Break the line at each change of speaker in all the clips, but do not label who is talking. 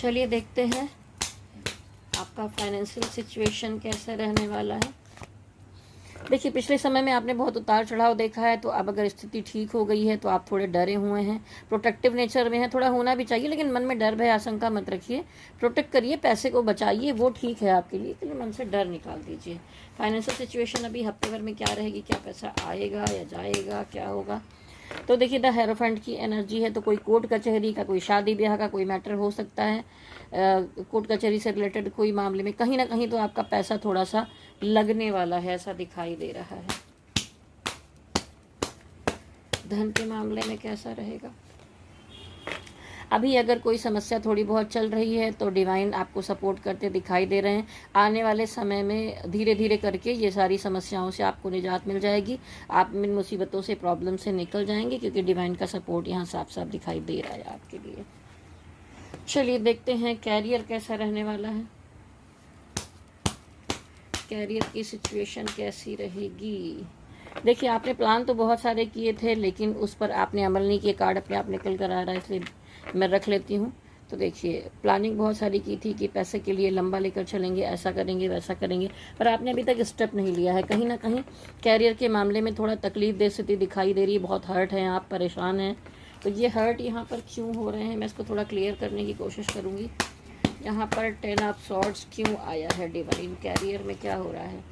चलिए देखते हैं आपका फाइनेंशियल सिचुएशन कैसा रहने वाला है। देखिए, पिछले समय में आपने बहुत उतार चढ़ाव देखा है, तो अब अगर स्थिति ठीक हो गई है तो आप थोड़े डरे हुए हैं, प्रोटेक्टिव नेचर में हैं, थोड़ा होना भी चाहिए, लेकिन मन में डर भय आशंका मत रखिए। प्रोटेक्ट करिए, पैसे को बचाइए, वो ठीक है आपके लिए, इसलिए मन से डर निकाल दीजिए। फाइनेंशियल सिचुएशन अभी हफ्ते भर में क्या रहेगी, क्या पैसा आएगा या जाएगा, क्या होगा। तो देखिए, द हेरोफेंट की एनर्जी है, तो कोई कोर्ट कचहरी का, कोई शादी ब्याह का कोई मैटर हो सकता है। कोर्ट कचहरी से रिलेटेड कोई मामले में कहीं ना कहीं तो आपका पैसा थोड़ा सा लगने वाला है, ऐसा दिखाई दे रहा है। धन के मामले में कैसा रहेगा। अभी अगर कोई समस्या थोड़ी बहुत चल रही है तो डिवाइन आपको सपोर्ट करते दिखाई दे रहे हैं। आने वाले समय में धीरे धीरे करके ये सारी समस्याओं से आपको निजात मिल जाएगी। आप इन मुसीबतों से, प्रॉब्लम से निकल जाएंगे, क्योंकि डिवाइन का सपोर्ट यहाँ साफ साफ दिखाई दे रहा है आपके लिए। चलिए देखते हैं कैरियर कैसा रहने वाला है। कैरियर की सिचुएशन कैसी रहेगी। देखिए, आपने प्लान तो बहुत सारे किए थे, लेकिन उस पर आपने अमल नहीं किए। कार्ड अपने आप निकल कर आ रहा है, इसलिए मैं रख लेती हूँ। तो देखिए, प्लानिंग बहुत सारी की थी कि पैसे के लिए लंबा लेकर चलेंगे, ऐसा करेंगे, वैसा करेंगे, पर आपने अभी तक स्टेप नहीं लिया है। कहीं ना कहीं कैरियर के मामले में थोड़ा तकलीफ दे स्थिति दिखाई दे रही है, बहुत हर्ट हैं आप, परेशान हैं। तो ये हर्ट यहाँ पर क्यों हो रहे हैं, मैं इसको थोड़ा क्लियर करने की कोशिश करूँगी। यहाँ पर 10 ऑफ सॉर्ड्स क्यों आया है डिवाइन, कैरियर में क्या हो रहा है।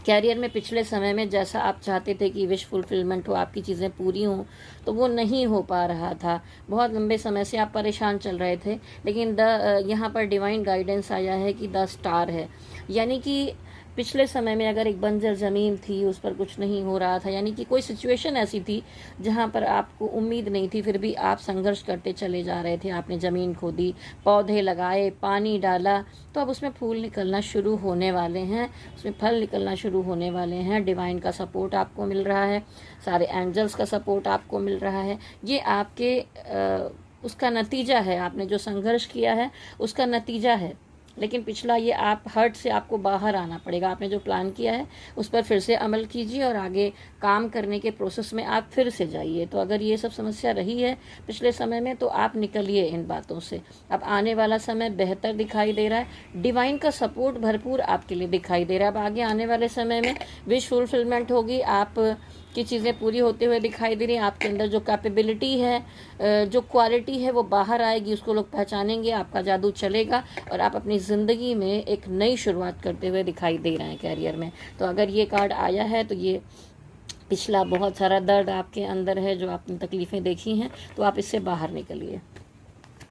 कैरियर में पिछले समय में जैसा आप चाहते थे कि विश फुलफिलमेंट हो, आपकी चीज़ें पूरी हों, तो वो नहीं हो पा रहा था। बहुत लंबे समय से आप परेशान चल रहे थे, लेकिन यहाँ पर डिवाइन गाइडेंस आया है कि द स्टार है। यानी कि पिछले समय में अगर एक बंजर ज़मीन थी, उस पर कुछ नहीं हो रहा था, यानी कि कोई सिचुएशन ऐसी थी जहाँ पर आपको उम्मीद नहीं थी, फिर भी आप संघर्ष करते चले जा रहे थे। आपने ज़मीन खोदी, पौधे लगाए, पानी डाला, तो अब उसमें फूल निकलना शुरू होने वाले हैं, उसमें फल निकलना शुरू होने वाले हैं। डिवाइन का सपोर्ट आपको मिल रहा है, सारे एंजल्स का सपोर्ट आपको मिल रहा है। ये आपके उसका नतीजा है, आपने जो संघर्ष किया है उसका नतीजा है। लेकिन पिछला ये आप हर्ट से आपको बाहर आना पड़ेगा। आपने जो प्लान किया है उस पर फिर से अमल कीजिए और आगे काम करने के प्रोसेस में आप फिर से जाइए। तो अगर ये सब समस्या रही है पिछले समय में, तो आप निकलिए इन बातों से। अब आने वाला समय बेहतर दिखाई दे रहा है, डिवाइन का सपोर्ट भरपूर आपके लिए दिखाई दे रहा है। अब आगे आने वाले समय में विश फुलफिलमेंट होगी, आप की चीज़ें पूरी होते हुए दिखाई दे रही हैं। आपके अंदर जो कैपेबिलिटी है, जो क्वालिटी है, वो बाहर आएगी, उसको लोग पहचानेंगे, आपका जादू चलेगा और आप अपनी ज़िंदगी में एक नई शुरुआत करते हुए दिखाई दे रहे हैं कैरियर में। तो अगर ये कार्ड आया है तो ये पिछला बहुत सारा दर्द आपके अंदर है, जो आपने तकलीफ़ें देखी हैं, तो आप इससे बाहर निकलिए।